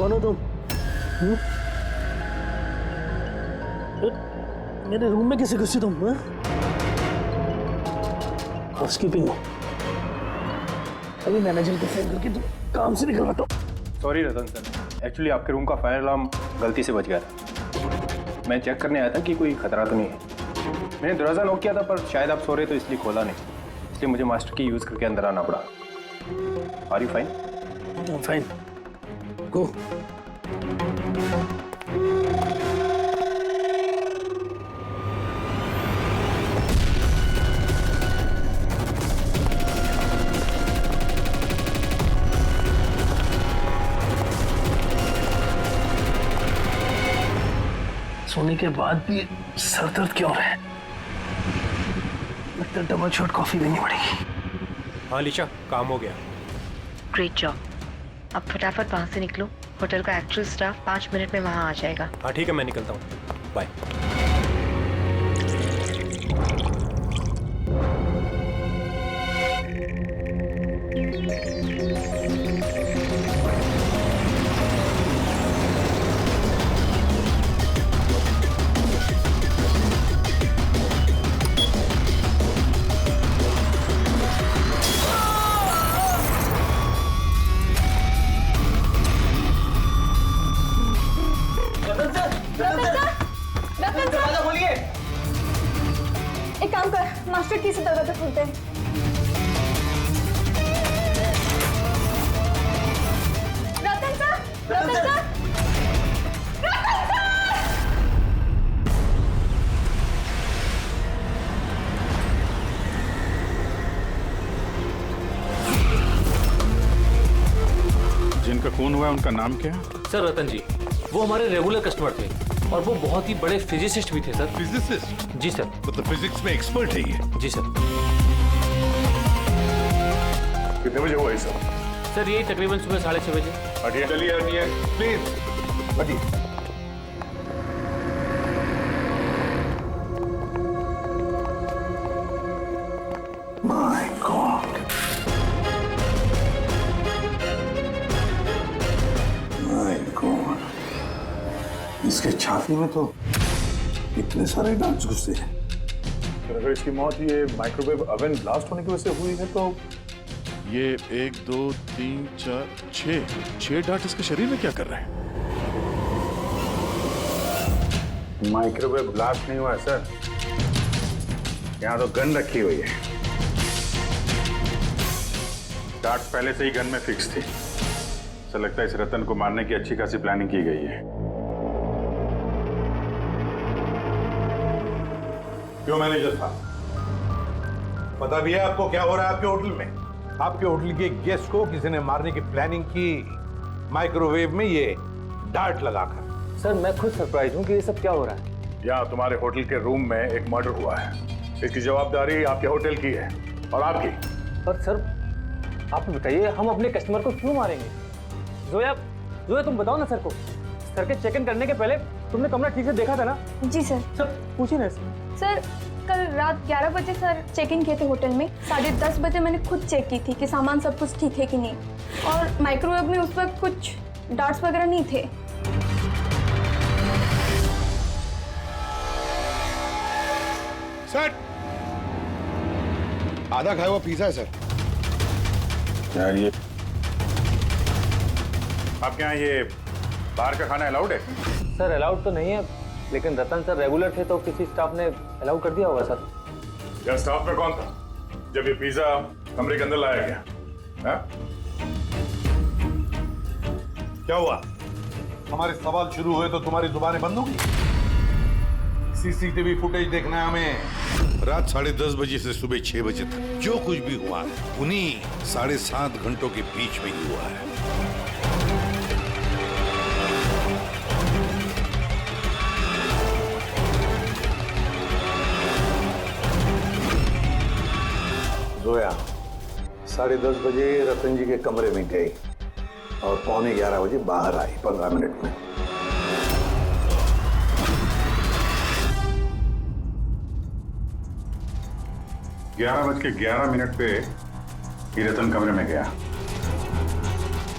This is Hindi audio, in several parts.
कौन हो तुम? मेरे रूम में कैसे घुसी तुम? हाउसकीपिंग हो? अभी मैनेजर को फोन करके तुम काम से निकलवाता हूँ। सॉरी रतन सर, एक्चुअली आपके रूम का फायर अलार्म गलती से बज गया था। मैं चेक करने आया था कि कोई खतरा तो नहीं है। मैंने दरवाज़ा नॉक किया था पर शायद आप सो रहे तो इसलिए खोला नहीं, इसलिए मुझे मास्टर की यूज़ करके अंदर आना पड़ा। Are you fine? Fine, go. सोने के बाद भी सर दर्द क्यों है? लगता है डबल शॉट कॉफी लेनी पड़ेगी। हाँ लिशा, काम हो गया। Great job. अब फटाफट वहाँ से निकलो, होटल का एक्चुअल स्टाफ 5 मिनट में वहाँ आ जाएगा। हाँ ठीक है, मैं निकलता हूँ, बाय। एक काम कर, मास्टर की से दरवाजा खोलते हैं। रतन सर, रतन सर, रतन सर! जिनका खून हुआ है उनका नाम क्या है? सर रतन जी, वो हमारे रेगुलर कस्टमर थे और वो बहुत ही बड़े फिजिसिस्ट भी थे सर। फिजिसिस्ट? जी सर। मतलब फिजिक्स में एक्सपर्ट है ये? जी सर। कितने बजे हुआ ये सब? सर यही तकरीबन सुबह 6:30 बजे। हटिए, चलिए हटिए, प्लीज हटिए। माय गॉड, माय गॉड, इसके छाती में तो इतने सारे डांट्स घुसे हैं। अगर इसकी मौत ये माइक्रोवेव ओवन ब्लास्ट होने की वजह से हुई है तो ये 1 2 3 4 6 डार्ट इसके शरीर में क्या कर रहे हैं? माइक्रोवेव ब्लास्ट नहीं हुआ है सर, यहाँ तो गन रखी हुई है। डार्ट्स पहले से ही गन में फिक्स थी। ऐसा लगता है इस रतन को मारने की अच्छी खासी प्लानिंग की गई है। क्यों मैनेजर साहब, पता भी है आपको क्या हो रहा है आपके होटल में? आपके होटल के गेस्ट को किसी ने मारने की प्लानिंग की, माइक्रोवेव में ये डार्ट लगाकर। सर मैं खुद सरप्राइज हूँ कि ये सब क्या हो रहा है। यहाँ तुम्हारे होटल के रूम में एक मर्डर हुआ है। इसकी जवाबदारी आपके होटल की है और आपकी। पर सर आप बताइए, हम अपने कस्टमर को क्यों मारेंगे? जोया, जोया तुम बताओ ना सर को। सर के चेक इन करने के पहले तुमने कमरा ठीक से देखा था ना? जी सर। सर पूछिए ना सर, कल रात 11 बजे सर चेक इन किए थे होटल में। 10:30 बजे मैंने खुद चेक की थी कि सामान सब कुछ ठीक है कि नहीं, और माइक्रोवेव में उस वक्त कुछ डार्ट्स वगैरह नहीं थे। सर, आधा खाया हुआ पिज्जा है सर। यार ये आपके यहाँ ये बाहर का खाना अलाउड है? सर अलाउड तो नहीं है, लेकिन रतन सर रेगुलर थे तो किसी स्टाफ ने अलाउ कर दिया होगा सर। यह स्टाफ में कौन था जब ये पिज्जा कमरे के अंदर लाया गया? हा? क्या हुआ? हमारे सवाल शुरू हुए तो तुम्हारी जुबानें बंद होगी? सीसीटीवी फुटेज देखना है हमें। रात 10:30 बजे से सुबह 6 बजे तक जो कुछ भी हुआ है उन्हीं 7.5 घंटों के बीच में ही हुआ है। जोया 10:30 बजे रतन जी के कमरे में गई और 11:15 बजे बाहर आई, 15 मिनट में। ग्यारह बज के 11 मिनट पे ये रतन कमरे में गया।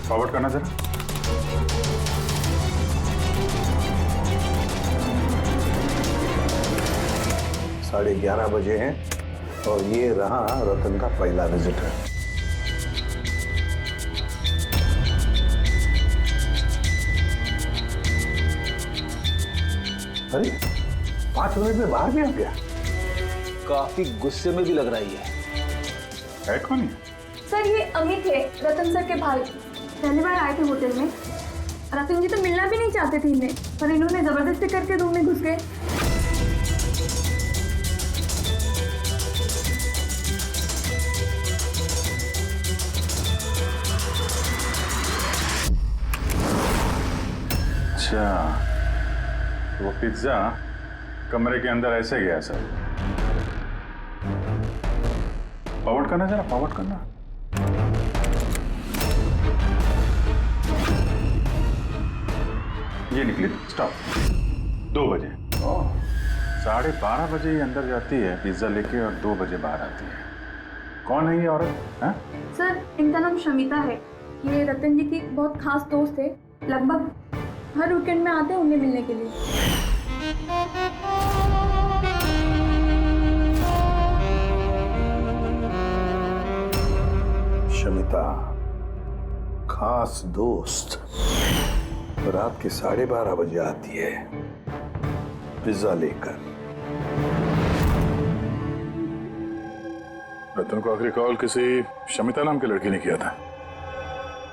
फॉरवर्ड करना जरा। 11:30 बजे हैं और ये रहा रतन का पहला विजिटर। अरे 5 मिनट में बाहर भी आ गया। काफी गुस्से में भी लग रही है कौन है? सर ये अमित है, रतन सर के भाई। पहली बार आए थे होटल में। रतन जी तो मिलना भी नहीं चाहते थे इन्हें, पर इन्होंने जबरदस्ती करके रूम में घुस गए। अच्छा, वो पिज्जा कमरे के अंदर ऐसे गया सर। फॉरवर्ड करना जरा, फॉरवर्ड करना। ये निकली स्टॉप 2 बजे। 12:30 बजे ये अंदर जाती है पिज्जा लेके और 2 बजे बाहर आती है। कौन है ये औरत? हैं? सर इनका नाम शमिता है। ये रतन जी की बहुत खास दोस्त है। लगभग हर वीकेंड में आते हैं उन्हें मिलने के लिए। शमिता खास दोस्त रात के 12:30 बजे आती है पिज्जा लेकर। रतन को आखिरी कॉल किसी शमिता नाम की लड़की ने किया था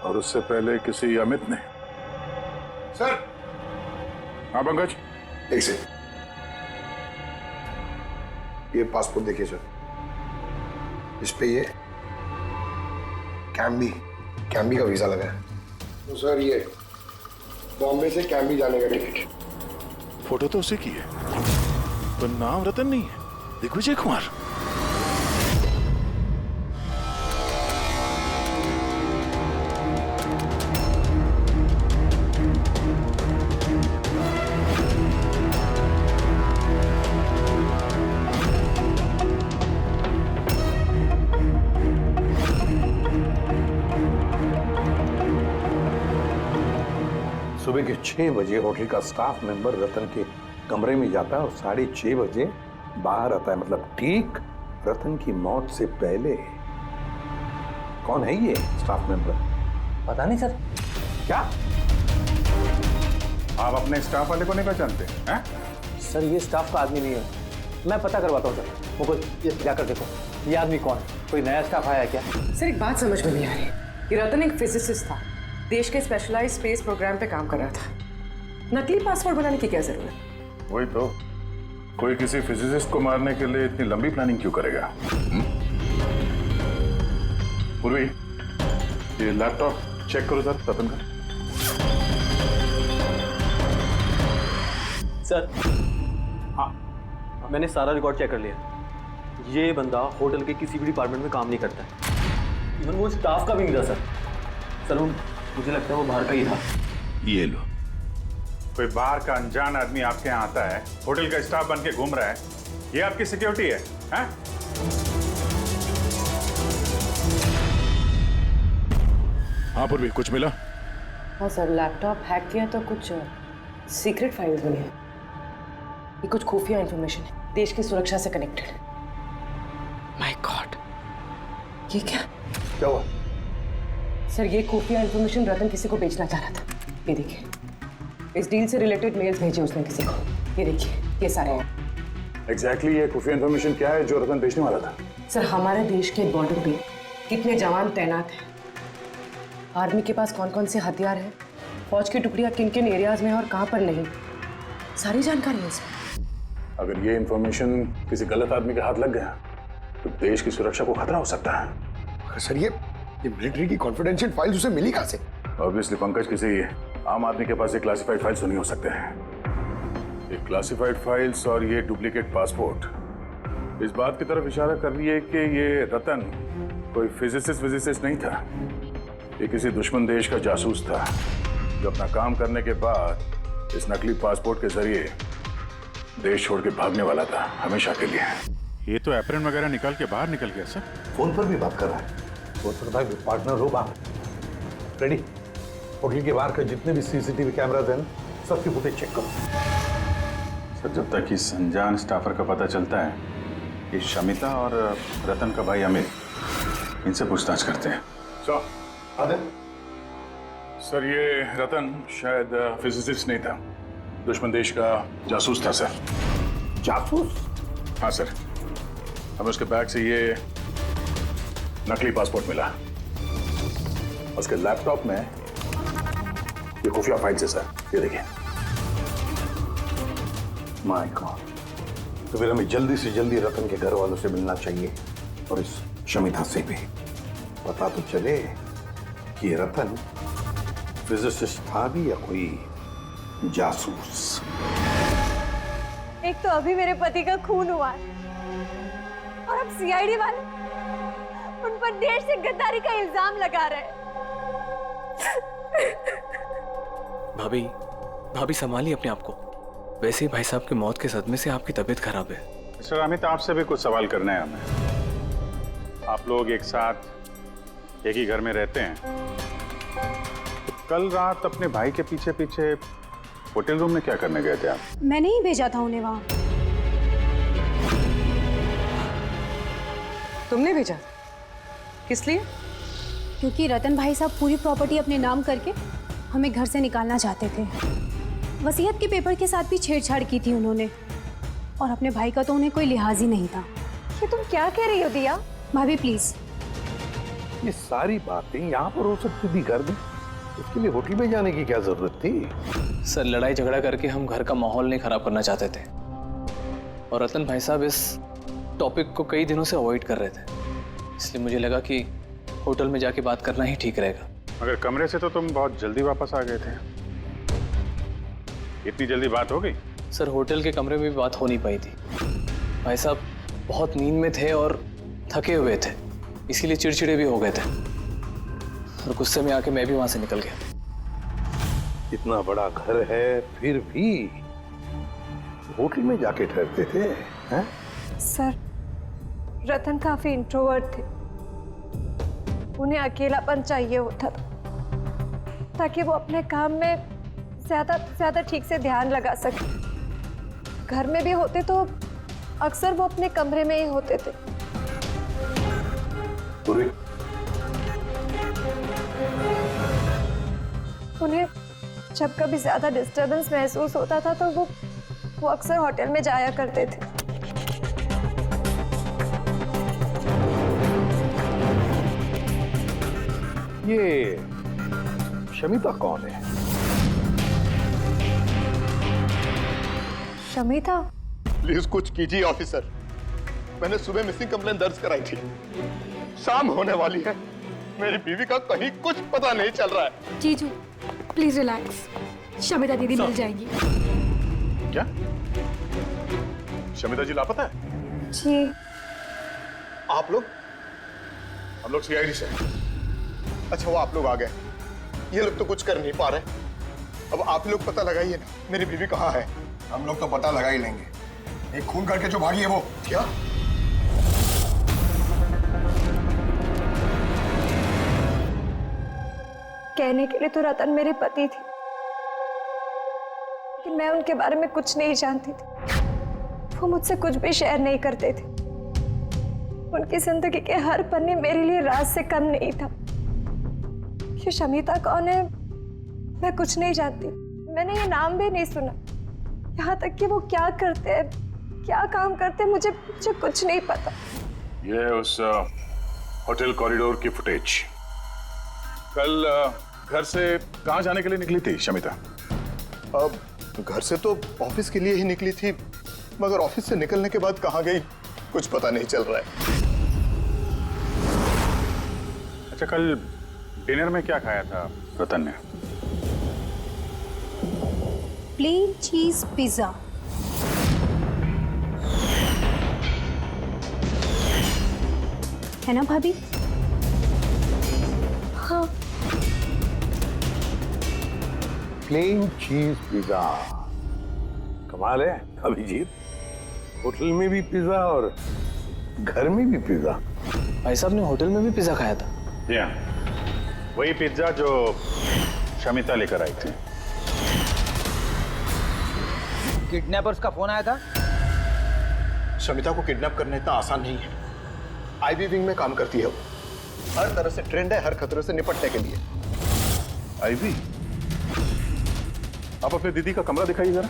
और उससे पहले किसी अमित ने। सर। हाँ पंकज, एक सेकंड, ये पासपोर्ट देखिए सर। इस पे ये कैम्बी का वीजा लगा है। तो सर ये बॉम्बे से कैम्बी जाने का टिकट। फोटो तो उसी की है पर नाम रतन नहीं है, दिग्विजय कुमार। सुबह के 6 बजे होटल का स्टाफ मेंबर रतन के कमरे में जाता है और 6:30 बजे बाहर आता है, मतलब ठीक रतन की मौत से पहले। कौन है ये स्टाफ मेंबर? पता नहीं सर। क्या आप अपने स्टाफ वाले को नहीं पहचानते हैं? सर ये स्टाफ का आदमी नहीं है, मैं पता करवाता हूँ सर। मुकुल ये जाकर देखो ये आदमी कौन है, कोई नया स्टाफ आया है क्या? सर एक बात समझ में नहीं आ रही। ये रतन एक फिजिसिस्ट था, देश के स्पेशलाइज स्पेस प्रोग्राम पे काम कर रहा था। नकली पासपोर्ट बनाने की क्या जरूरत? वही तो, कोई किसी फिजिसिस्ट को मारने के लिए इतनी लंबी प्लानिंग क्यों करेगा? पूर्वी ये लैपटॉप चेक करो सर रतन का। सर हाँ मैंने सारा रिकॉर्ड चेक कर लिया। ये बंदा होटल के किसी भी डिपार्टमेंट में काम नहीं करता है, इवन वो स्टाफ का भी नहीं था सर। सर मुझे लगता है वो बाहर का ही था। ये लो, कोई बाहर का अनजान आदमी आपके यहाँ आता है, होटल का स्टाफ बन के घूम रहा है, ये आपकी सिक्योरिटी है? हैं? हाँ पूर्वी कुछ मिला? हाँ सर, लैपटॉप हैक किया तो कुछ सीक्रेट फाइल्स मिली हैं। ये कुछ खुफिया इंफॉर्मेशन है, देश की सुरक्षा से कनेक्टेड। माय गॉड, ये क्या हुआ? सर ये खुफिया इंफॉर्मेशन रतन किसी को बेचना चाह रहा था। ये देखिए, इस डील से रिलेटेड मेल्स भेजे उसने किसी को। ये देखिए, ये सारे हैं। एग्जैक्टली ये खुफिया इंफॉर्मेशन क्या है जो रतन बेचने वाला था? सर हमारे देश के बॉर्डर पे कितने जवान तैनात हैं, आर्मी के पास कौन कौन से हथियार हैं, फौज की टुकड़ियां किन किन एरियाज में और कहाँ पर नहीं, सारी जानकारी है इसमें। अगर ये इंफॉर्मेशन किसी गलत आदमी के हाथ लग गया तो देश की सुरक्षा को खतरा हो सकता है। सर ये मिलिट्री की कॉन्फिडेंशियल फाइल्स उसे मिली कहाँ से? ऑब्वियसली पंकज, किसी आम आदमी के पास ये क्लासिफाइड फाइल्स नहीं हो सकते हैं। ये क्लासिफाइड फाइल्स और ये डुप्लीकेट पासपोर्ट इस बात की तरफ इशारा कर रही है कि ये रतन कोई फिजिसिस्ट नहीं था, ये किसी दुश्मन देश का जासूस था जो अपना काम करने के बाद इस नकली पासपोर्ट के जरिए देश छोड़ के भागने वाला था हमेशा के लिए। ये तो एप्रन वगैरह निकाल के बाहर निकल गया सर। फोन पर भी बात कर रहा है। फोन पर भाई पार्टनर हो बाहर। रेडी, होटल के बाहर के जितने भी सीसीटीवी कैमराज हैं सबकी फुटेज चेक करो। सर जब तक इस अनजान स्टाफर का पता चलता है ये शमिता और रतन का भाई अमित, इनसे पूछताछ करते हैं। सर ये रतन शायद फिजिसिस्ट नहीं था, दुश्मन देश का जासूस था सर। जासूस? हाँ सर, हमें उसके बैग से ये नकली पासपोर्ट मिला। उसके लैपटॉप में ये खुफिया फाइल्स है सर, ये देखिए। माय गॉड, तो फिर हमें जल्दी से जल्दी रतन के घर वालों से मिलना चाहिए और इस शमिता से भी पता तो चले कि ये रतन फिजिसिस्ट था भी या कोई जासूस। एक तो अभी मेरे पति का खून हुआ है और अब सीआईडी वाले उन पर देश से गद्दारी का इल्जाम लगा रहे हैं। भाभी संभालिए अपने आप को। वैसे ही भाई साहब की मौत के सदमे से आपकी तबीयत खराब है। मिस्टर अमित, आपसे भी कुछ सवाल करना है हमें। आप लोग एक साथ एक ही घर में रहते हैं, तो कल रात अपने भाई के पीछे पीछे होटल रूम में क्या करने गए थे आप? मैंने ही भेजा था उन्हें वहां। तुमने भेजा? किस लिए? क्योंकि रतन भाई साहब पूरी प्रॉपर्टी अपने नाम करके हमें घर से निकालना चाहते थे। वसीयत के पेपर के साथ भी छेड़छाड़ की थी उन्होंने, और अपने भाई का तो उन्हें कोई लिहाज ही नहीं था। ये तुम क्या कह रही हो दिया? भाभी प्लीज। ये सारी बातें यहाँ पर हो सकती थी घर में, उसके लिए होटल में जाने की क्या जरूरत थी? सर लड़ाई झगड़ा करके हम घर का माहौल नहीं खराब करना चाहते थे, और रतन भाई साहब इस टॉपिक को कई दिनों से अवॉइड कर रहे थे, इसलिए मुझे लगा कि होटल में जाके बात करना ही ठीक रहेगा। मगर कमरे से तो तुम बहुत जल्दी वापस आ गए थे, इतनी जल्दी बात हो गई? सर होटल के कमरे में भी बात हो नहीं पाई थी। भाई साहब बहुत नींद में थे और थके हुए थे, इसीलिए चिड़चिड़े भी हो गए थे, और गुस्से में आके मैं भी वहां से निकल गया। इतना बड़ा घर है फिर भी होटल में जाके ठहरते थे हैं? सर रतन काफी इंट्रोवर्ट थे, उन्हें अकेलापन चाहिए होता था ताकि वो अपने काम में ज्यादा ठीक से ध्यान लगा सके। घर में भी होते तो अक्सर वो अपने कमरे में ही होते थे। उन्हें जब कभी ज्यादा डिस्टरबेंस महसूस होता था तो वो अक्सर होटल में जाया करते थे। ये शमिता कौन है? शमिता? प्लीज कुछ कीजिए ऑफिसर, मैंने सुबह मिसिंग कंप्लेंट दर्ज कराई थी, शाम होने वाली है, मेरी बीवी का कहीं कुछ पता नहीं चल रहा है। जीजू प्लीज रिलैक्स, शमिता दीदी मिल जाएगी। क्या शमिता जी लापता है? जी। आप लोग? हम लोग सीआईडी से। अच्छा वो आप लोग आ गए, ये लोग तो कुछ कर नहीं पा रहे, अब आप लोग पता लगाइए ना मेरी बीवी कहाँ है। हम लोग तो पता लगा ही लेंगे, एक खून करके जो भागी है वो। क्या? कहने के लिए तो रतन मेरे पति थे, लेकिन मैं उनके बारे में कुछ नहीं जानती थी। वो मुझसे कुछ भी शेयर नहीं करते थे। उनकी जिंदगी के हर पन्ने मेरे लिए राज से कम नहीं था। ये शमिता कौन है मैं कुछ नहीं जानती, मैंने ये नाम भी नहीं सुना। यहाँ तक कि वो क्या करते हैं, क्या काम करते हैं, मुझे कुछ नहीं पता। ये उस होटल कॉरिडोर की फुटेज। कल घर से कहाँ जाने के लिए निकली थी शमिता? अब घर से तो ऑफिस के लिए ही निकली थी, मगर ऑफिस से निकलने के बाद कहाँ गई कुछ पता नहीं चल रहा है। अच्छा कल डिनर में क्या खाया था रतन ने? प्लेन चीज पिज्जा। है ना भाभी? हाँ। प्लेन चीज पिज्जा, कमाल है अभिजीत, होटल में भी पिज्जा और घर में भी पिज्जा। भाई साहब ने होटल में भी पिज्जा खाया था? वही पिज्जा जो शमिता लेकर आई थी। किडनैपर्स का फोन आया था? शमिता को किडनैप करना इतना आसान नहीं है। आईबी विंग में काम करती है वो। हर तरह से ट्रेंड है हर खतरे से निपटने के लिए। आईवी, आप अपने दीदी का कमरा दिखाइए जरा।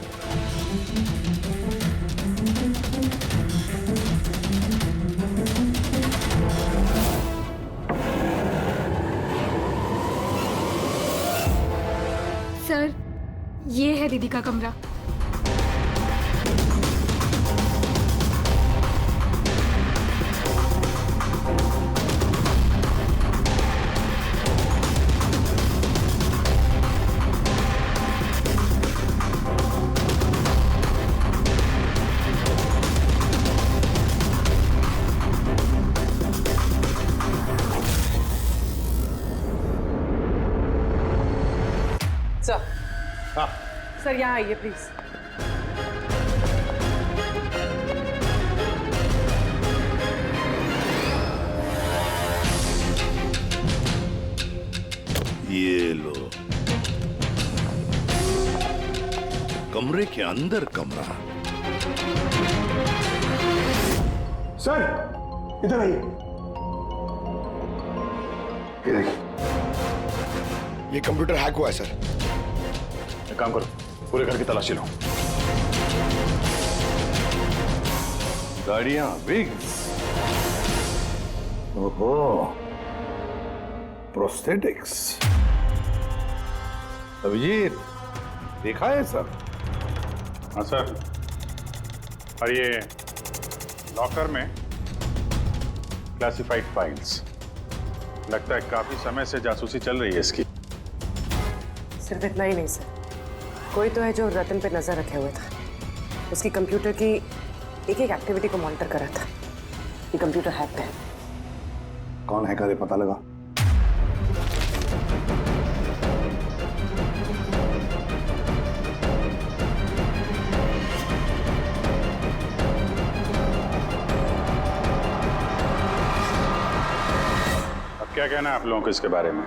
सर, ये है दीदी का कमरा। सर यहाँ आइए प्लीज। ये लो, कमरे के अंदर कमरा। सर इधर आइए। ये देखिए, ये कंप्यूटर हैक हुआ है सर। एक काम करो, पूरे घर की तलाशी लो। गाड़ियां, विग्स, ओहो, प्रोस्थेटिक्स। अभिजीत, देखा है सर? हाँ सर, और ये लॉकर में क्लासिफाइड फाइल्स। लगता है काफी समय से जासूसी चल रही है इसकी। सिर्फ इतना ही नहीं सर, कोई तो है जो रतन पे नजर रखे हुए था। उसकी कंप्यूटर की एक एक एक्टिविटी को मॉनिटर कर रहा था। ये कंप्यूटर हैक है। कौन हैकर है पता लगा? अब क्या कहना है आप लोगों को इसके बारे में?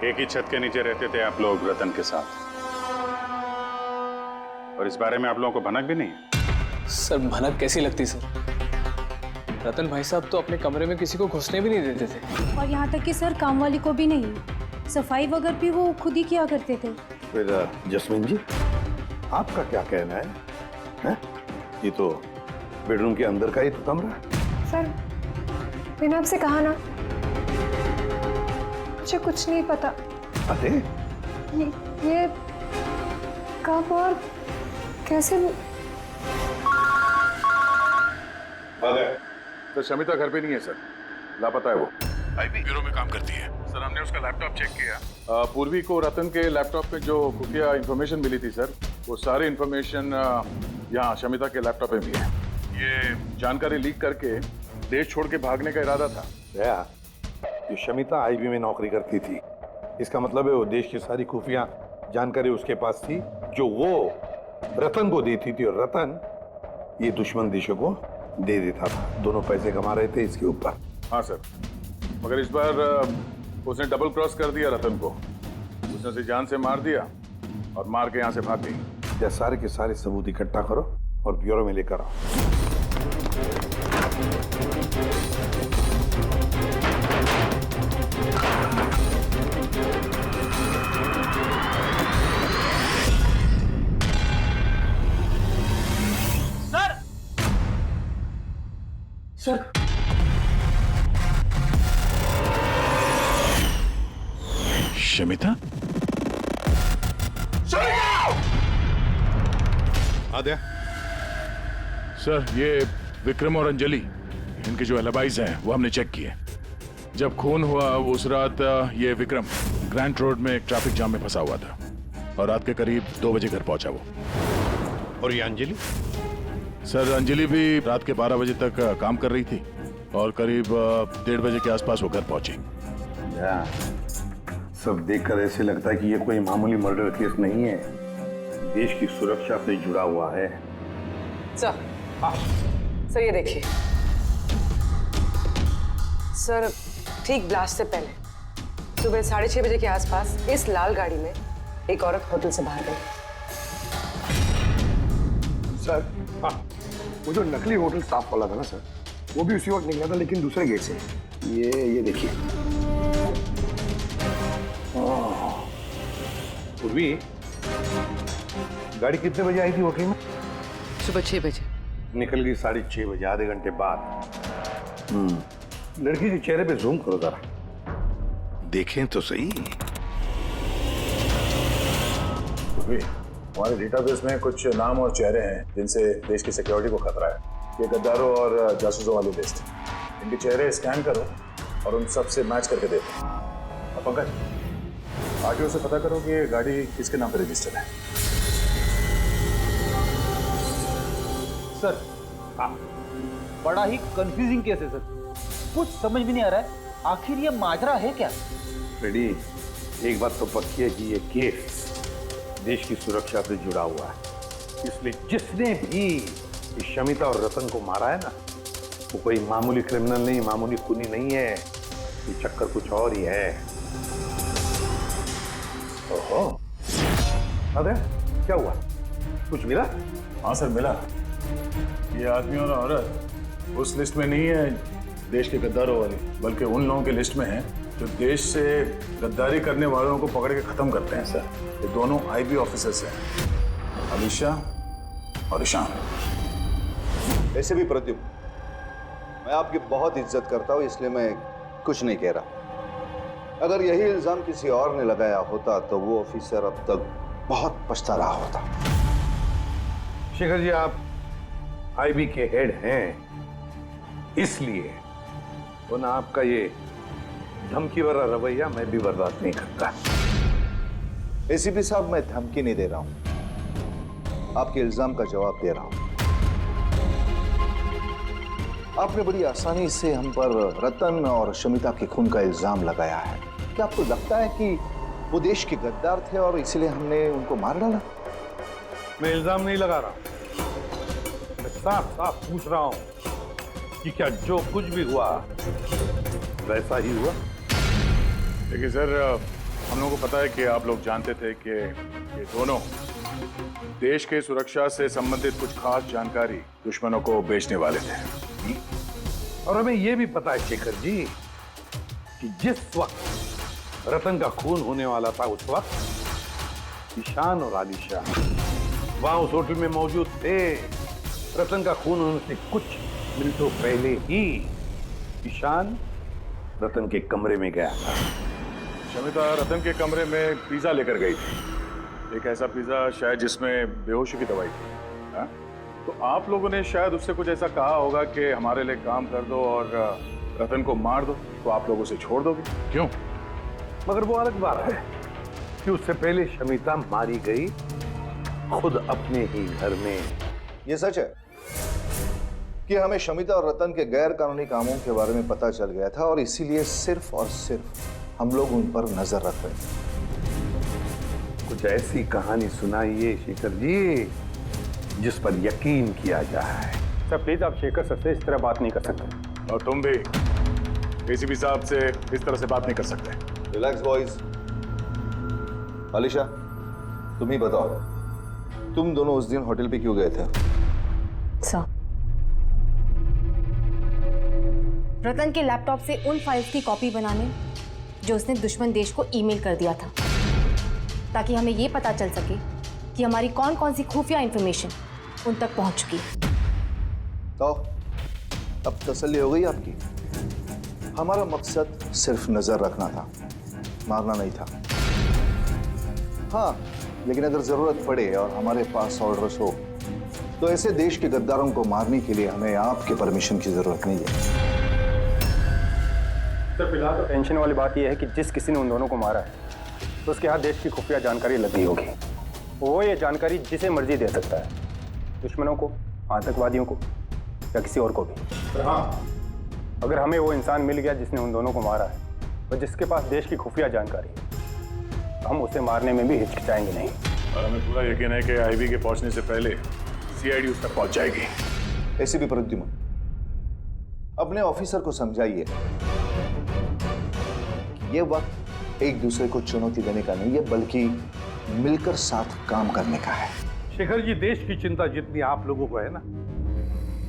एक ही छत के नीचे रहते थे आप लोग रतन के साथ, और इस बारे में आप लोगों को भनक भी नहीं है? सर भनक कैसी लगती सर? रतन भाई साहब तो अपने कमरे में किसी को घुसने भी नहीं देते थे। और यहाँ तक कि सर काम वाली को भी नहीं, सफाई वगैरह भी वो खुद ही किया करते थे। फिर जस्मीन जी, आपका क्या कहना है? हैं? ये तो बेडरूम के अंदर का ही तो कमरा है। सर, मैंने आपसे कहा ना, मुझे कुछ नहीं पता। अरे ये कब और कैसे? तो शमिता घर पे नहीं है सर, लापता है वो। आईबी ब्यूरो में काम करती है सर। हमने उसका लैपटॉप चेक किया। पूर्वी को रतन के लैपटॉप पे जो खुफिया इंफॉर्मेशन मिली थी सर, वो सारी इंफॉर्मेशन यहाँ शमिता के लैपटॉप पे भी है। ये जानकारी लीक करके देश छोड़ के भागने का इरादा था। दया, ये शमिता आईबी में नौकरी करती थी, इसका मतलब है वो देश की सारी खुफिया जानकारी उसके पास थी, जो वो रतन को देती थी, और रतन ये दुश्मन देशों को दे देता था। दोनों पैसे कमा रहे थे इसके ऊपर। हाँ सर, मगर इस बार उसने डबल क्रॉस कर दिया रतन को। उसने उसे जान से मार दिया और मार के यहाँ से भाग गई। या सारे के सारे सबूत इकट्ठा करो और ब्यूरो में लेकर आओ। सर शमिता? आद्या, सर, ये विक्रम और अंजलि, इनके जो एलिबाइज हैं वो हमने चेक किए। जब खून हुआ उस रात ये विक्रम ग्रैंड रोड में एक ट्रैफिक जाम में फंसा हुआ था, और रात के करीब 2 बजे घर पहुंचा वो। और ये अंजलि? सर, अंजलि भी रात के 12 बजे तक काम कर रही थी, और करीब 1:30 बजे के आसपास वो घर पहुंची। सब देखकर ऐसे लगता है कि ये कोई मामूली मर्डर केस नहीं है, देश की सुरक्षा से जुड़ा हुआ है। सर ये देखिए सर, ठीक ब्लास्ट से पहले सुबह 6:30 बजे के आसपास इस लाल गाड़ी में एक औरत होटल से बाहर गई। सर, वो जो नकली होटल स्टाफ वाला था ना सर, वो भी उसी वक्त निकला था, लेकिन दूसरे गेट से। ये देखिए। पूर्वी, गाड़ी कितने बजे आई थी होटल में? सुबह 6 बजे। निकल गई 6:30 बजे, आधे घंटे बाद। लड़की के चेहरे पे जूम करो जरा, देखें तो सही। हमारे डेटाबेस में कुछ नाम और चेहरे हैं जिनसे देश की सिक्योरिटी को खतरा है। ये गद्दारों और जासूसों वाली लिस्ट है। इनके चेहरे स्कैन करो और उन सब से मैच करके देखो। और पंकज, आरटीओ से पता करो कि ये गाड़ी किसके नाम पर रजिस्टर्ड है। सर, बड़ा ही कंफ्यूजिंग केस है सर, कुछ समझ भी नहीं आ रहा है आखिर ये माजरा है क्या। रेडी, एक बात तो पक्की है कि ये केस देश की सुरक्षा से जुड़ा हुआ है, इसलिए जिसने भी इस शमिता और रतन को मारा है ना, वो कोई मामूली क्रिमिनल नहीं, मामूली खूनी नहीं है। ये चक्कर कुछ और ही है। ओहो, अरे क्या हुआ, कुछ मिला? हाँ सर, मिला। ये आदमी और औरत उस लिस्ट में नहीं है देश के गद्दारों वाली, बल्कि उन लोगों की लिस्ट में है जो देश से गद्दारी करने वालों को पकड़ के खत्म करते हैं सर। ये दोनों आईबी ऑफिसर्स हैं, अलीशा और ईशान। ऐसे भी प्रद्युम्न, मैं आपकी बहुत इज्जत करता हूँ, इसलिए मैं कुछ नहीं कह रहा। अगर यही इल्जाम किसी और ने लगाया होता तो वो ऑफिसर अब तक बहुत पछता रहा होता। शेखर जी, आप आईबी के हेड हैं, इसलिए वो ना आपका ये धमकी भरा रवैया मैं भी बर्दाश्त नहीं करता। एसीपी साहब, मैं धमकी नहीं दे रहा हूं, आपके इल्जाम का जवाब दे रहा हूं। आपने बड़ी आसानी से हम पर रतन और शमिता के खून का इल्जाम लगाया है। क्या आपको लगता है कि वो देश के गद्दार थे और इसलिए हमने उनको मार डाला? मैं इल्जाम नहीं लगा रहा, मैं साफ साफ पूछ रहा हूं कि क्या जो कुछ भी हुआ वैसा ही हुआ? देखिए सर, हम लोगों को पता है कि आप लोग जानते थे कि ये दोनों देश के सुरक्षा से संबंधित कुछ खास जानकारी दुश्मनों को बेचने वाले थे। और हमें यह भी पता है शेखर जी कि जिस वक्त रतन का खून होने वाला था, उस वक्त ईशान और आलिशा वहां उस होटल में मौजूद थे। रतन का खून होने से कुछ मिनटों पहले ही ईशान रतन के कमरे में गया था। शमिता रतन के कमरे में पिज्जा लेकर गई थी, एक ऐसा पिज्जा शायद जिसमें बेहोशी की दवाई थी। हा? तो आप लोगों ने शायद उससे कुछ ऐसा कहा होगा कि हमारे लिए काम कर दो और रतन को मार दो, तो आप लोग उसे छोड़ दोगे। क्यों? मगर वो अलग बात है कि उससे पहले शमिता मारी गई खुद अपने ही घर में। ये सच है कि हमें शमिता और रतन के गैर कानूनी कामों के बारे में पता चल गया था और इसीलिए सिर्फ और सिर्फ हम लोग उन पर नजर रख रहे थे। कुछ ऐसी कहानी सुनाइए शेखर जी जिस पर यकीन किया जाए। सर प्लीज, आप शेखर सर से इस तरह बात नहीं कर सकते। और तुम भी एसीपी साहब से इस तरह से बात नहीं कर सकते। Relax boys. अलीशा, तुम ही बताओ, तुम दोनों उस दिन होटल पे क्यों गए थे? सर, रतन के लैपटॉप से उन फाइल्स की कॉपी बनाने जो उसने दुश्मन देश को ईमेल कर दिया था, ताकि हमें ये पता चल सके कि हमारी कौन कौन सी खुफिया इंफॉर्मेशन उन तक पहुंच चुकी है। तो अब तसल्ली हो गई आपकी? हमारा मकसद सिर्फ नजर रखना था, मारना नहीं था। हाँ, लेकिन अगर जरूरत पड़े और हमारे पास ऑर्डर्स हो तो ऐसे देश के गद्दारों को मारने के लिए हमें आपके परमिशन की जरूरत नहीं है। सर फिलहाल तो टेंशन वाली बात यह है कि जिस किसी ने उन दोनों को मारा है तो उसके हाथ देश की खुफिया जानकारी लगी होगी। वो ये जानकारी जिसे मर्जी दे सकता है, दुश्मनों को, आतंकवादियों को या किसी और को भी। हाँ, अगर हमें वो इंसान मिल गया जिसने उन दोनों को मारा है और जिसके पास देश की खुफिया जानकारी है, तो हम उसे मारने में भी हिचकिचाएंगे नहीं। और हमें पूरा यकीन है कि आईबी के पहुंचने से पहले सीआईडी उस तक पहुंच जाएगी। ऐसे भी प्रद्युम्न, अपने ऑफिसर को समझाइए ये वक्त एक दूसरे को चुनौती देने का नहीं है, बल्कि मिलकर साथ काम करने का है। शेखर जी, देश की चिंता जितनी आप लोगों को है ना,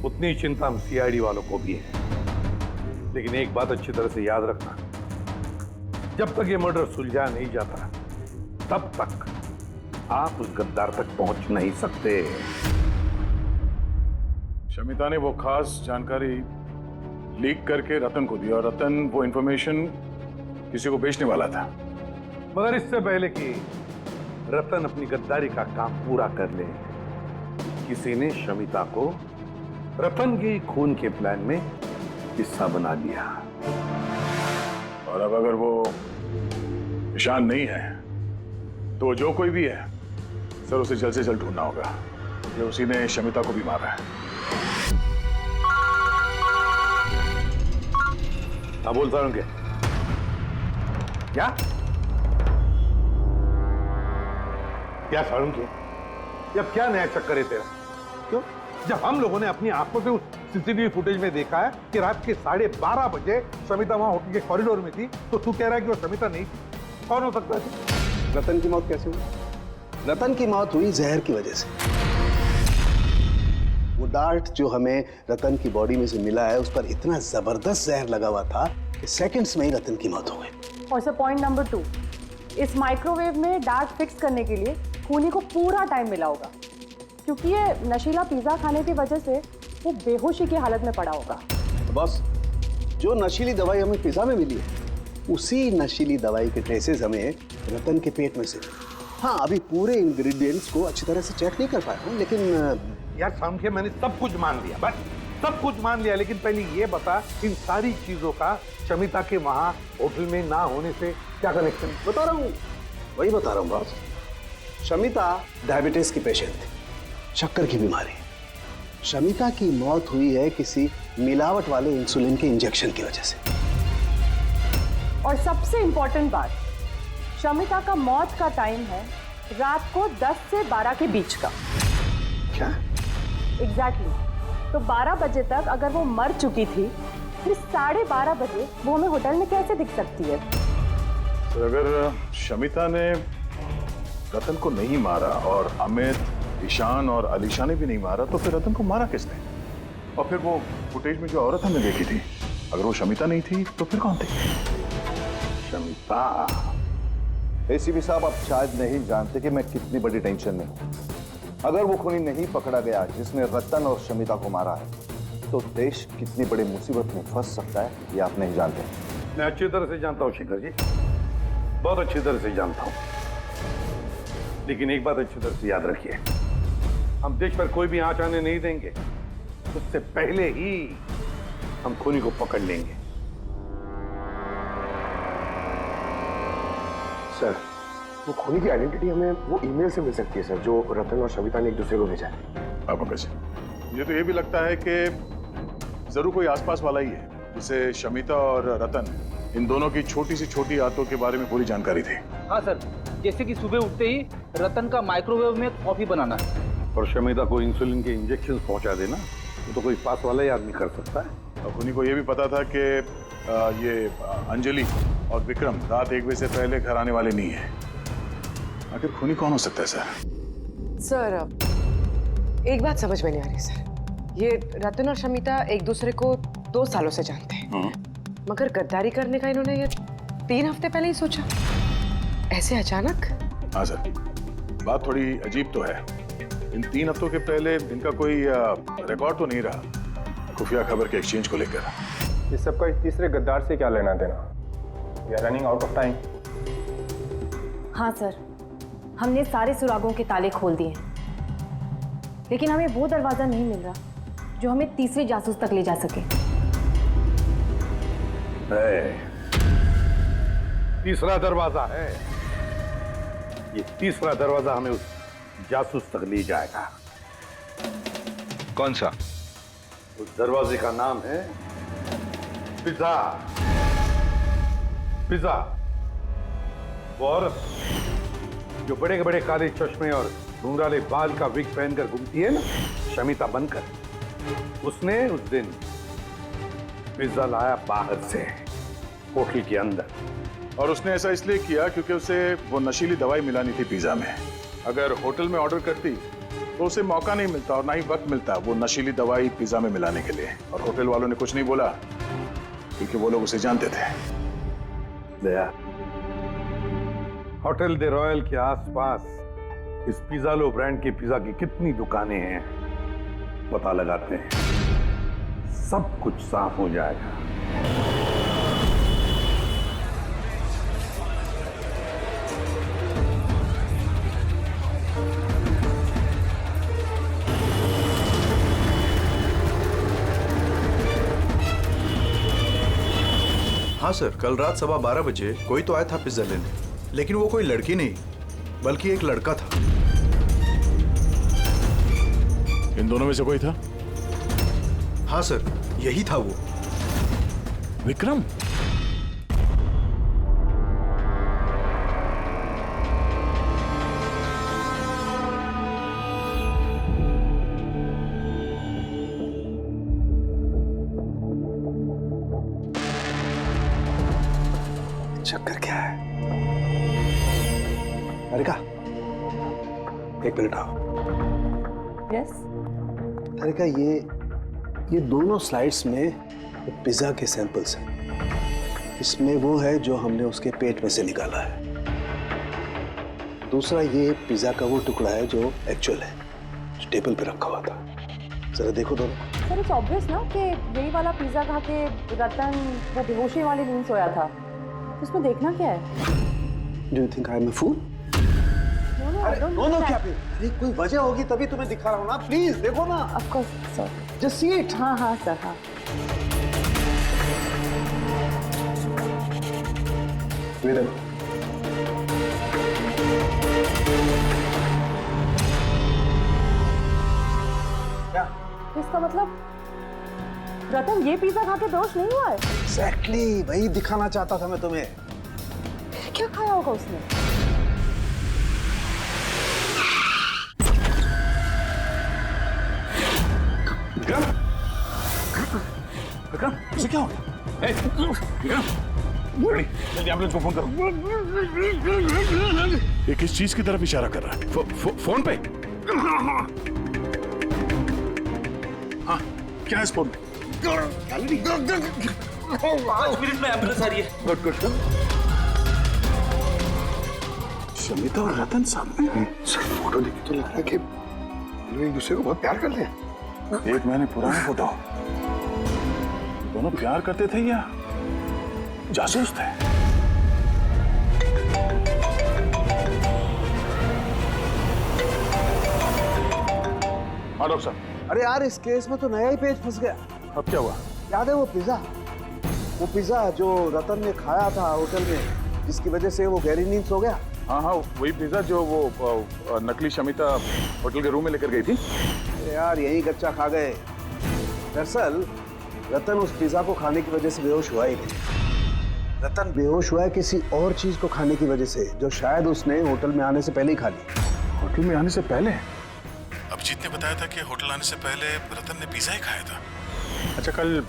उतनी चिंता हम सीआईडी वालों को भी है। लेकिन एक बात अच्छी तरह से याद रखना, जब तक ये मर्डर सुलझा नहीं जाता तब तक आप उस गद्दार तक पहुंच नहीं सकते। शमिता ने वो खास जानकारी लीक करके रतन को दी और रतन वो इंफॉर्मेशन किसी को बेचने वाला था। मगर इससे पहले कि रतन अपनी गद्दारी का काम पूरा कर ले, किसी ने शमिता को रतन के खून के प्लान में हिस्सा बना लिया। और अब अगर वो ईशान नहीं है तो जो कोई भी है सर, उसे जल्द से जल्द ढूंढना होगा कि उसी ने शमिता को भी मारा है। हाँ बोल रहा हूं क्या क्या सारुण के अब क्या नया चक्कर है तेरा? क्यों? जब हम लोगों ने अपनी आंखों से उस सीसीटीवी फुटेज में देखा है कि रात के 12:30 बजे शमिता वहां होटल के कॉरिडोर में थी, तो तू कह रहा है कि वो शमिता नहीं थी। कौन हो सकता है? रतन की मौत कैसे हुई? रतन की मौत हुई जहर की वजह से। वो डार्ट जो हमें रतन की बॉडी में से मिला है, उस पर इतना जबरदस्त जहर लगा हुआ था कि सेकंड्स में ही रतन की मौत हो गई। और सर पॉइंट नंबर 2, इस माइक्रोवेव में डार्ट फिक्स करने के लिए खूनी को पूरा टाइम मिला होगा, क्योंकि ये नशीला पिज्जा खाने की वजह से वो बेहोशी की हालत में पड़ा होगा। तो बस जो नशीली दवाई हमें पिज्जा में मिली है, उसी नशीली दवाई के ट्रेसेस हमें रतन के पेट में से। हाँ, अभी पूरे इंग्रेडिएंट्स को अच्छी तरह से चेक नहीं कर पाया हूँ, लेकिन यार सामखे, मैंने सब कुछ मान लिया, बस सब कुछ मान लिया, लेकिन पहले ये बता, इन सारी चीजों का शमिता के वहां होटल में ना होने से क्या कनेक्शन? बता रहा हूँ, वही बता रहा हूँ बॉस। शमिता डायबिटीज की पेशेंट थी, शक्कर की बीमारी। शमिता की मौत हुई है किसी मिलावट वाले इंसुलिन के इंजेक्शन की वजह से। और सबसे इंपॉर्टेंट बात, शमिता का मौत का टाइम है रात को 10 से 12 के बीच का। क्या? एग्जैक्टली। तो 12 बजे तक अगर वो मर चुकी थी, फिर 12:30 बजे वो हमें होटल में कैसे दिख सकती है? तो अगर शमिता ने रतन को नहीं मारा और अमित, ईशान और अलीशा ने भी नहीं मारा, तो फिर रतन को मारा किसने? और फिर वो फुटेज में जो औरत हमने देखी थी, अगर वो शमिता नहीं थी तो फिर कौन थी? शमिता। एसीपी साहब, आप शायद नहीं जानते कि मैं कितनी बड़ी टेंशन में हूँ। अगर वो खूनी नहीं पकड़ा गया जिसने रतन और शमिता को मारा है, तो देश कितनी बड़ी मुसीबत में फंस सकता है, ये आप नहीं जानते। मैं अच्छी तरह से जानता हूँ शेखर जी, बहुत अच्छी तरह से जानता हूँ। लेकिन एक बात अच्छी तरह से याद रखिए, हम देश पर कोई भी आंच आने नहीं देंगे, उससे पहले ही हम खूनी को पकड़ लेंगे। सर, वो खूनी की आइडेंटिटी हमें वो ईमेल से मिल सकती है सर, जो रतन और शमिता ने एक दूसरे को भेजा है। अब मुझे तो ये भी लगता है कि जरूर कोई आसपास वाला ही है जिसे शमिता और रतन, इन दोनों की छोटी से छोटी आदतों के बारे में पूरी जानकारी थी। हाँ सर, जैसे कि सुबह उठते ही रतन का माइक्रोवेव में कॉफी बनाना और शमिता को इंसुलिन के इंजेक्शन पहुंचा देना, तो कोई पास वाला ही आदमी कर सकता है। और खूनी को यह भी पता था कि ये अंजलि और विक्रम रात 1 बजे से पहले घर आने वाले नहीं है। आखिर खूनी कौन हो सकता है सर? सर, एक बात समझ में नहीं आ रही सर। ये रतन और शमिता एक दूसरे को 2 सालों से जानते हैं, मगर गद्दारी करने का इन्होंने ये 3 हफ्ते पहले ही सोचा, ऐसे अचानक? हाँ सर, बात थोड़ी अजीब तो है। इन 3 हफ्तों के पहले इनका कोई रिकॉर्ड तो नहीं रहा खुफिया खबर के एक्सचेंज को लेकर। इस सबका इस तीसरे गद्दार से क्या लेना देना? We are running out of time. हाँ सर, हमने सारे सुरागों के ताले खोल दिए हैं, लेकिन हमें वो दरवाजा नहीं मिल रहा जो हमें तीसरे जासूस तक ले जा सके। तीसरा दरवाजा है, ये तीसरा दरवाजा हमें उस जासूस तक ले जाएगा। कौन सा? उस दरवाजे का नाम है पिज्जा। पिज्जा, वो औरत जो बड़े बड़े काले चश्मे और घुंघराले बाल का विग पहनकर घूमती है ना, शमिता बनकर, उसने उस दिन पिज्जा लाया बाहर से होटल के अंदर। और उसने ऐसा इसलिए किया क्योंकि उसे वो नशीली दवाई मिलानी थी पिज्जा में। अगर होटल में ऑर्डर करती तो उसे मौका नहीं मिलता और ना ही वक्त मिलता वो नशीली दवाई पिज्जा में मिलाने के लिए। और होटल वालों ने कुछ नहीं बोला क्योंकि वो लोग उसे जानते थे। दया, होटल दे रॉयल के आसपास इस पिज़्ज़ालो ब्रांड के पिज्जा की कितनी दुकानें हैं पता लगाते हैं, सब कुछ साफ हो जाएगा। हाँ सर, कल रात 12:15 बजे कोई तो आया था पिज्जा लेने, लेकिन वो कोई लड़की नहीं बल्कि एक लड़का था। इन दोनों में से कोई था? हाँ सर, यही था वो। विक्रम? चक्कर क्या है? अरिका, एक मिनट आओ। यस। अरिका, ये दोनों स्लाइड्स में पिज्जा के सैंपल्स हैं। इसमें वो है जो हमने उसके पेट में से निकाला है। दूसरा ये पिज्जा का वो टुकड़ा है जो एक्चुअल है, जो टेबल पे रखा हुआ था। जरा देखो दोनों। सर इट्स ऑब्वियस ना कि यही वाला पिज्जा खा के रतन वो बेहोशी वाली नींद सोया था। उसमें देखना क्या है? Do you think I am a fool? दोनों क्या पे? अरे कोई वजह होगी तभी तुम्हें दिखा रहा हूँ ना। प्लीज देखो ना। Of course, sir. Just see it. हाँ हाँ सर, हाँ। Wait. क्या? इसका मतलब रतन ये पिज्जा खा के बेहोश नहीं हुआ है? Exactly, वही दिखाना चाहता था मैं तुम्हें। क्या खाया होगा उसने? विक्रम? विक्रम, इसे क्या हो गया? विक्रम, जल्दी एम्बुलेंस को फोन करो। ये किस चीज की तरफ इशारा कर रहा है? फोन पे? हाँ, क्या है इस फोन पे? 5 मिनट में एम्बुलेंस आ रही है। गुड। शमिता और रतन सामने। फोटो देखी तो लग रहा है कि लोग एक दूसरे को बहुत प्यार करते हैं। 1 महीने पुराना फोटो। दोनों प्यार करते थे या जासूस थे? हाँ डॉक्टर साहब। अरे यार, इस केस में तो नया ही पेज फंस गया। अब क्या हुआ? याद है वो पिज्जा जो रतन ने खाया था होटल में, जिसकी वजह से वो गहरी नींद सो गया। हाँ, वही पिज्जा जो वो नकली शमिता होटल के रूम में लेकर गई थी। यार यही कच्चा खा गए। दरअसल रतन उस पिज्जा को खाने की वजह से बेहोश हुआ ही नहीं। रतन बेहोश हुआ है किसी और चीज को खाने की वजह से, जो शायद उसने होटल में आने से पहले ही खा ली। होटल में आने से पहले? अभिजीत ने बताया था कि होटल आने से पहले रतन ने पिज्जा ही खाया था। अच्छा, कल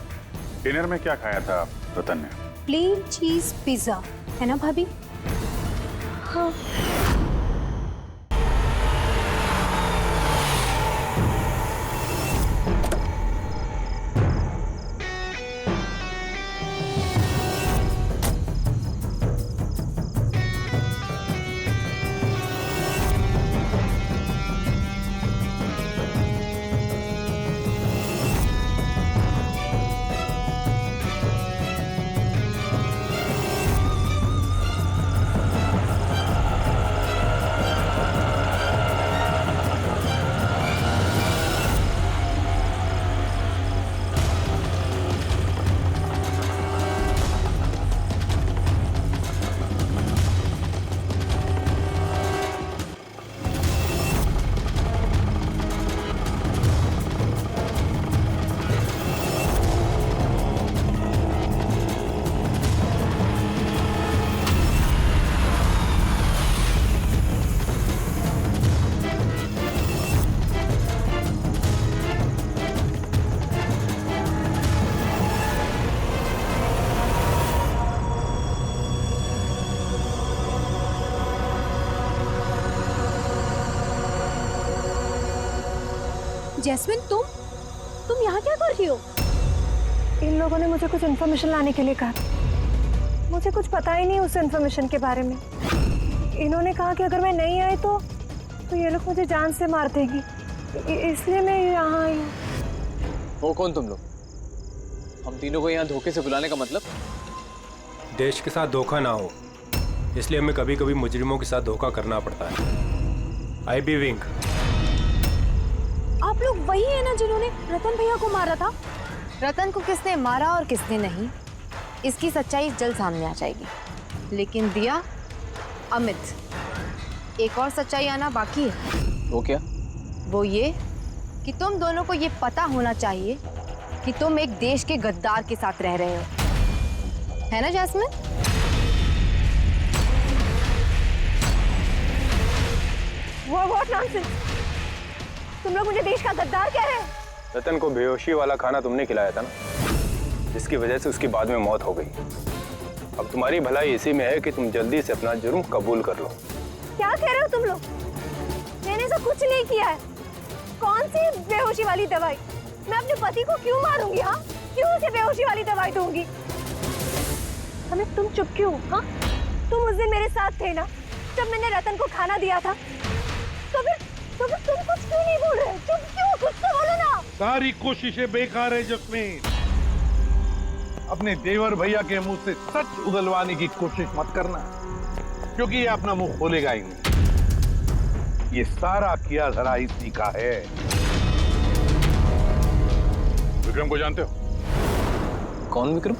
डिनर में क्या खाया था रतन ने? प्लेन चीज पिज्जा, है ना भाभी? हाँ। जैस्मिन, तुम यहाँ क्या कर रही हो? इन लोगों ने मुझे कुछ इन्फॉर्मेशन लाने के लिए कहा। मुझे कुछ पता ही नहीं उस इन्फॉर्मेशन के बारे में। इन्होंने कहा कि अगर मैं नहीं आई तो ये लोग मुझे जान से मार देगी, इसलिए मैं यहाँ आई हूँ। वो कौन तुम लोग? हम तीनों को यहाँ धोखे से बुलाने का मतलब? देश के साथ धोखा ना हो, इसलिए हमें कभी कभी मुजरिमों के साथ धोखा करना पड़ता है। आई बी विंक। आप लोग वही है ना जिन्होंने रतन भैया को मारा था? रतन को किसने मारा और किसने नहीं, इसकी सच्चाई जल्द सामने आ जाएगी। लेकिन दिया, अमित, एक और सच्चाई आना बाकी है। वो क्या? वो ये कि तुम दोनों को ये पता होना चाहिए कि तुम एक देश के गद्दार के साथ रह रहे हो, है ना जैस्मिन? What nonsense! तुम लोग मुझे देश का गद्दार कह रहे हो? रतन को बेहोशी वाला खाना तुमने खिलाया था ना, जिसकी वजह से उसकी बाद में मौत हो गई। अब तुम्हारी भलाई इसी में है कि तुम जल्दी से अपना जुर्म कबूल कर लो। क्या कह रहे हो तुम लोग? मैंने ऐसा कुछ नहीं किया है। कौन सी बेहोशी वाली दवाई? मैं अपने पति को क्यों मारूंगी? हाँ, क्यों उसे बेहोशी वाली दवाई दूंगी? हमें तुम चुप क्यों? हाँ, तुम उस दिन मेरे साथ थे ना जब मैंने रतन को खाना दिया था? तो फिर तुम कुछ क्यों नहीं बोल रहे? चुप क्यों? कुछ तो बोलो ना। सारी कोशिशें बेकार है जस्मीन। अपने देवर भैया के मुंह से सच उगलवाने की कोशिश मत करना, क्योंकि ये अपना मुंह खोलेगा ही नहीं। ये सारा किया धरा इसी का है। विक्रम को जानते हो? कौन विक्रम?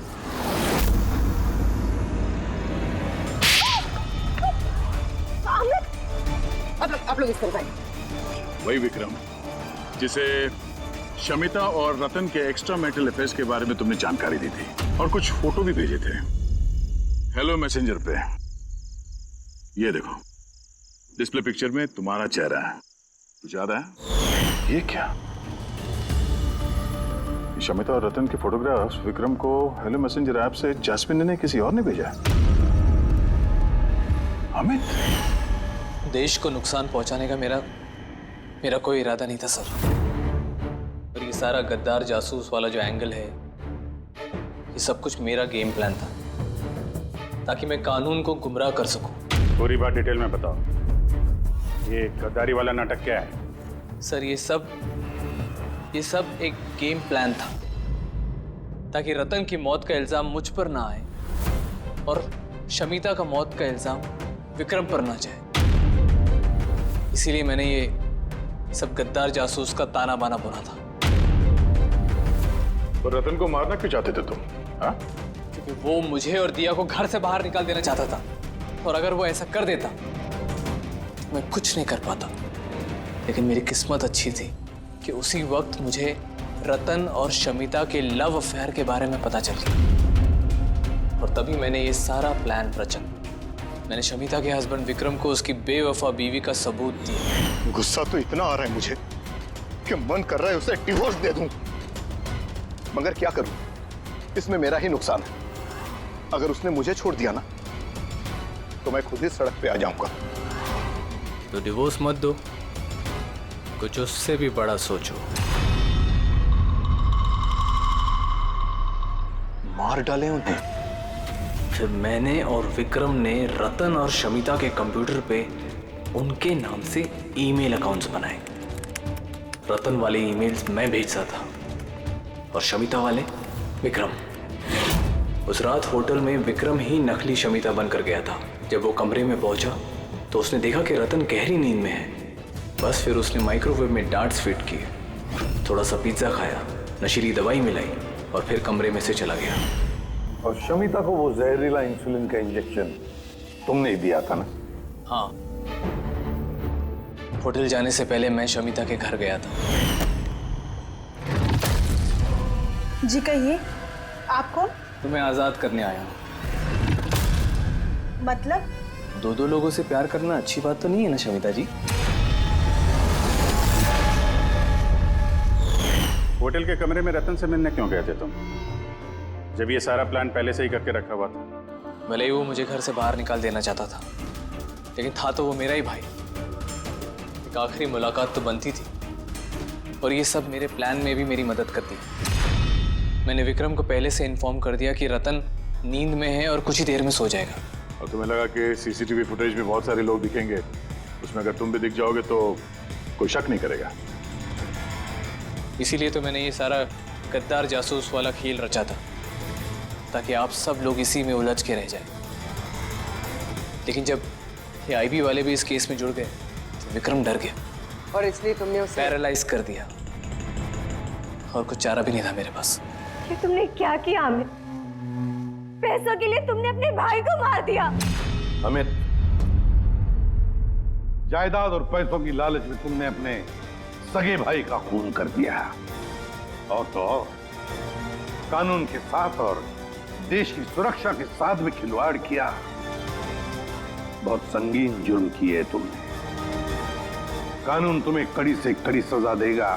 आप लोग इस तरफ आइए। वही विक्रम जिसे शमिता और रतन के एक्स्ट्रा मैरिटल अफेयर्स के बारे में तुमने जानकारी दी थी और कुछ फोटो भी भेजे थे हेलो मैसेंजर पे। ये देखो, डिस्प्ले पिक्चर में तुम्हारा चेहरा है। कुछ याद है? ये क्या? शमिता और रतन के फोटोग्राफ्स विक्रम को हेलो मैसेंजर ऐप से जैस्मिन ने किसी और ने भेजा। अमित, देश को नुकसान पहुंचाने का मेरा कोई इरादा नहीं था सर। और ये सारा गद्दार जासूस वाला जो एंगल है, ये सब कुछ मेरा गेम प्लान था, ताकि मैं कानून को गुमराह कर सकूं। पूरी बात डिटेल में बताओ। ये गद्दारी वाला नाटक क्या है? सर ये सब एक गेम प्लान था, ताकि रतन की मौत का इल्जाम मुझ पर ना आए और शमिता का मौत का इल्जाम विक्रम पर ना जाए। इसीलिए मैंने ये सब गद्दार जासूस का ताना बाना बुना था। तो रतन को मारना क्यों चाहते थे तुम? हाँ? क्योंकि वो मुझे और दिया को घर से बाहर निकाल देना चाहता था, और अगर वो ऐसा कर देता तो मैं कुछ नहीं कर पाता। लेकिन मेरी किस्मत अच्छी थी कि उसी वक्त मुझे रतन और शमिता के लव अफेयर के बारे में पता चल गया, और तभी मैंने ये सारा प्लान रचा। मैंने शमिता के हस्बैंड विक्रम को उसकी बेवफा बीवी का सबूत दिया। गुस्सा तो इतना आ रहा है मुझे कि मन कर रहा है उसे डिवोर्स दे दूं, मगर क्या करूं? इसमें मेरा ही नुकसान है। अगर उसने मुझे छोड़ दिया ना, तो मैं खुद ही सड़क पे आ जाऊंगा। तो डिवोर्स मत दो, कुछ उससे भी बड़ा सोचो। मार डाले उन्हें। फिर मैंने और विक्रम ने रतन और शमिता के कंप्यूटर पे उनके नाम से ईमेल अकाउंट्स बनाए। रतन वाले ईमेल्स मैं भेजता था और शमिता वाले विक्रम। उस रात होटल में विक्रम ही नकली शमिता बनकर गया था। जब वो कमरे में पहुंचा तो उसने देखा कि रतन गहरी नींद में है। बस फिर उसने माइक्रोवेव में डार्ट्स फिट किए, थोड़ा सा पिज्जा खाया, नशीली दवाई मिलाई और फिर कमरे में से चला गया। और शमिता को वो जहरीला इंसुलिन का इंजेक्शन तुमने ही दिया था ना? हाँ, होटल जाने से पहले मैं शमिता के घर गया था। जी कहिए, आप कौन? तो मैं आजाद करने आया हूँ। मतलब? दो लोगों से प्यार करना अच्छी बात तो नहीं है ना शमिता जी? होटल के कमरे में रतन से मिलने क्यों गए थे तुम, जब ये सारा प्लान पहले से ही करके रखा हुआ था? भले ही वो मुझे घर से बाहर निकाल देना चाहता था, लेकिन था तो वो मेरा ही भाई। एक आखिरी मुलाकात तो बनती थी, और ये सब मेरे प्लान में भी मेरी मदद करती है। मैंने विक्रम को पहले से इन्फॉर्म कर दिया कि रतन नींद में है और कुछ ही देर में सो जाएगा। और तुम्हें लगा कि सीसीटीवी फुटेज में बहुत सारे लोग दिखेंगे, उसमें अगर तुम भी दिख जाओगे तो कोई शक नहीं करेगा। इसीलिए तो मैंने ये सारा गद्दार जासूस वाला खेल रचा था, ताकि आप सब लोग इसी में उलझ के रह जाए। लेकिन जब ये आईबी वाले भी इस केस में जुड़ गए तो विक्रम डर गया और इसलिए तुमने उसे पैरालाइज कर दिया, और कुछ चारा भी नहीं था मेरे पास। ये तुमने क्या किया अमित? पैसों के लिए तुमने अपने भाई को मार दिया। अमित, जायदाद और पैसों की लालच में तुमने अपने सगे भाई का खून कर दिया, और तो और कानून के साथ और देश की सुरक्षा के साथ भी खिलवाड़ किया। बहुत संगीन जुर्म किए तुमने। कानून तुम्हें कड़ी से कड़ी सजा देगा।